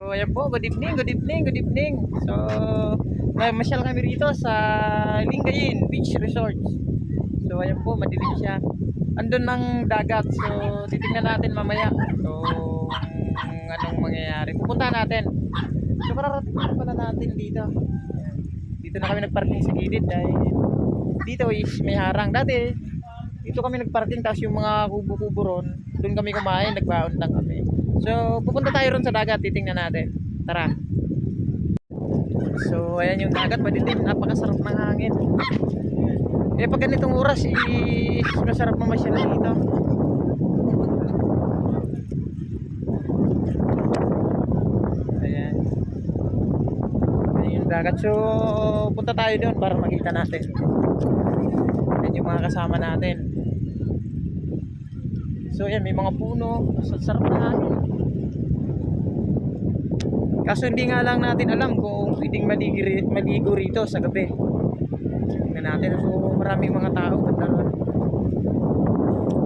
So ayan po, good evening, good evening, good evening. So masyal kami rito sa Lingayen Beach Resort. So ayan po, madilim siya. Andun ng dagat. So titingnan natin mamaya. So anong mangyayari. Pupuntahan natin. So kararating na pala natin dito. Ayan. Dito na kami nagparking sa gilid dahil dito is may harang. Dati dito kami nagparking, tapos yung mga kubo-kubo ron, doon kami kumain, nagbaon lang kami. So pupunta tayo ron sa dagat, titingnan natin. Tara. So ayan yung dagat, madilim, napakasarap ng hangin. Eh pag ganitong oras, masarap mamasyal dito. Ayan. Ayan yung dagat. So punta tayo doon para makita natin. Ayan yung mga kasama natin. So ayan, may mga puno, sarap na hangin. Kaso hindi nga lang natin alam kung pwedeng maligo rito sa gabi. Tingnan natin. So maraming mga tao banda ron.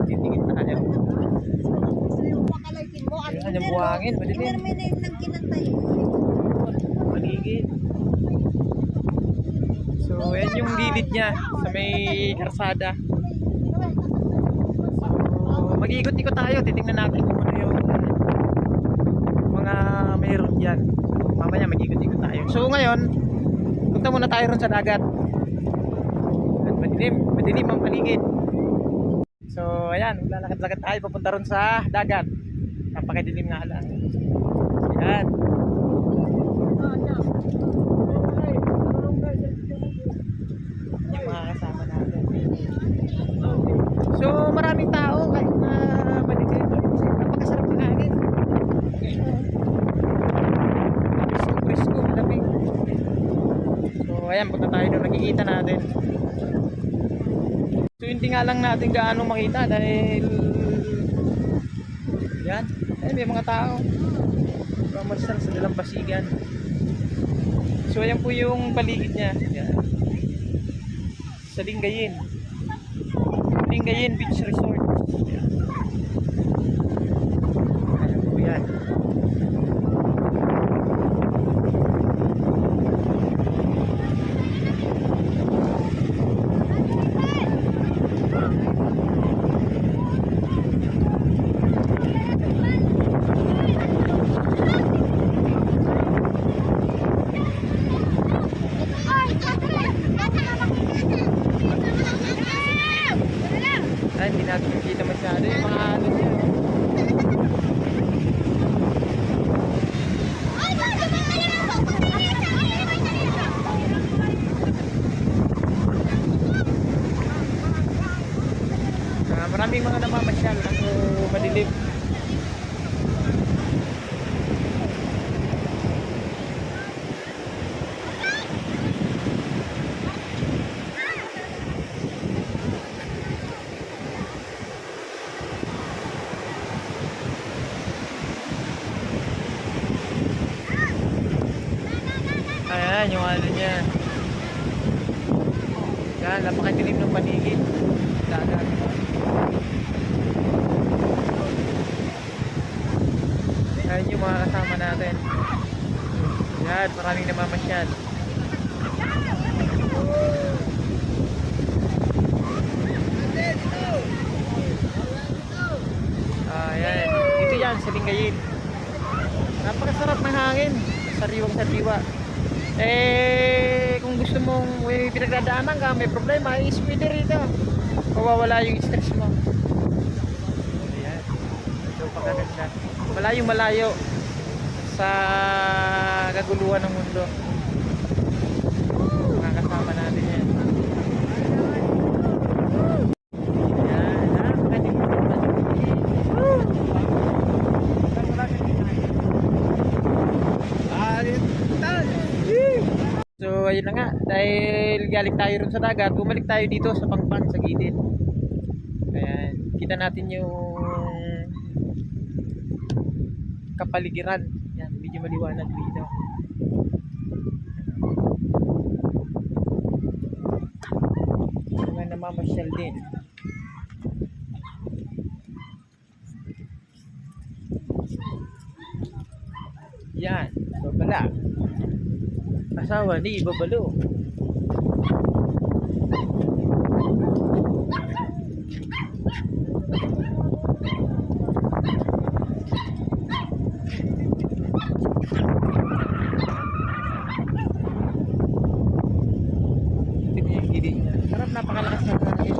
Titingin na tayo. Ayan yung buhangin, madilim. Maligid. So ayan yung gilid niya sa may karsada. So mag-iikot-ikot tayo, titingnan natin kung ano yung mga mayroon dyan. Mamaya mag-ikot-ikot tayo. So ngayon, punta muna tayo ron sa dagat. At madilim ang paligid. So ayan, lalakad-lakad tayo papunta ron sa dagat. Napakadilim nga lang. Ayan. Yung mga kasama natin. So maraming tao kahit na madilim. Napakasarap ng hangin. Presko, lamig. So ayan, punta tayo doon, nakikita natin. So hindi nga lang natin gaano makita dahil yan, ay may mga tao pamasyal sa dalampasigan. So ayan po yung paligid niya. Yan. Sa Lingayen Beach Resort. Yan. Ayan po yan. Ay, hindi natin makita masyado yung mga alon niya. Maraming mga namamasyal ako madilim. Ayan yung ano niya. Yan, napakadilim ng paligid. Dagat. Ayan yung mga kasama natin. Yan, maraming namamasyal. Ayan, dito yan sa Lingayen. Napakasarap ng hangin. Sariwang-sariwa. Eh, kung gusto mong may pinagdadaanan ka, may problema, is pwede rito. Mawawala yung stress mo. Ayan. So, pagkaganda. Malayo-malayo sa kaguluhan ng mundo. Mga kasama natin yan. So ayun na nga, dahil galing tayo rin sa dagat, bumalik tayo dito sa Pangpang sa gilid. Ayan, kita natin yung kapaligiran. Yan, medyo maliwanag dito. Mga namamasyal din. Yan. So, bala. Asawa ni Babalo. Tingnan yung gili niya. Sarap, napakalakas na hangin.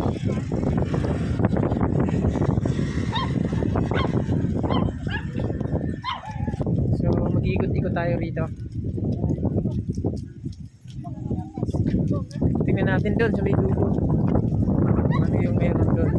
So, mag-iikot-ikot tayo rito. Tingnan natin doon sa may dulo. Ano yung meron doon?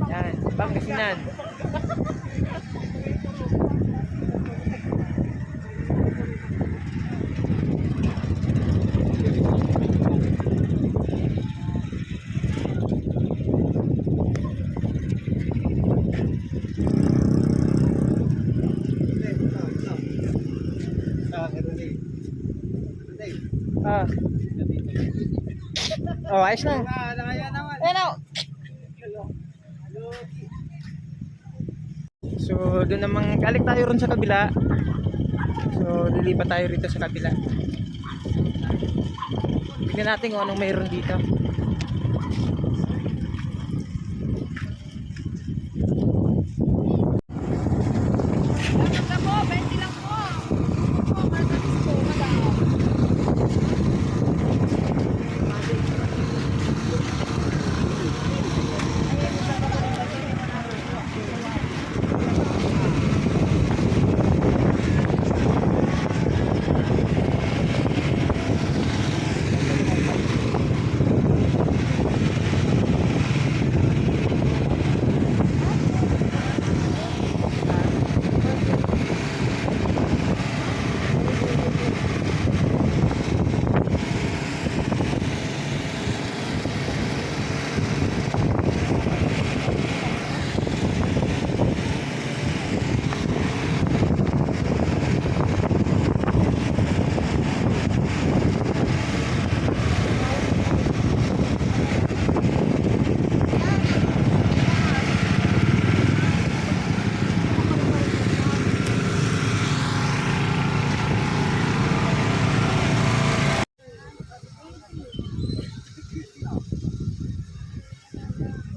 Yan, Pangasinan. Ah. Oh, ayos na. Ayan o. So, doon namang galing tayo ron sa kabila. So, lilipat tayo rito sa kabila. Tignan natin kung anong mayroon dito.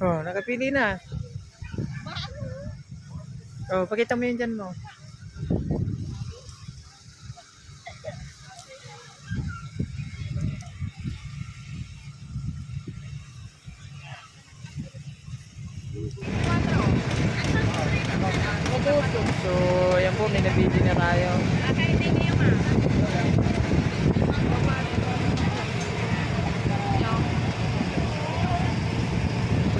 Oh, nakapili na. Oh, pakita mo yun dyan mo. So, ayan po, may nabili na tayo.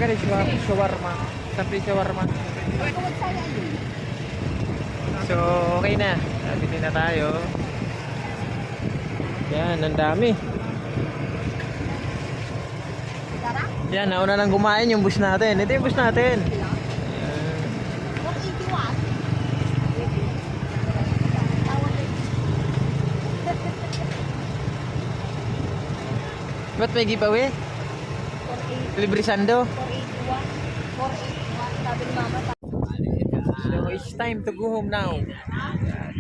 Magkano yung shawarma? Sabi shawarma. So, okay na. Nabili na tayo. Yan, ang dami. Yan, nauna nang kumain yung bus natin. Ito yung bus natin. Ba't may giveaway? Libre sando? 481. Sabi ni mama. So it's time to go home now.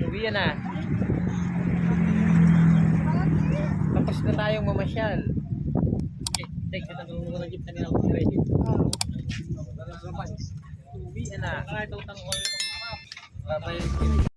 Uwi na. Tapos na tayong mamasyal. Okay, take kita dulu ng jeep kanina ako ready. Uwi na. Bye.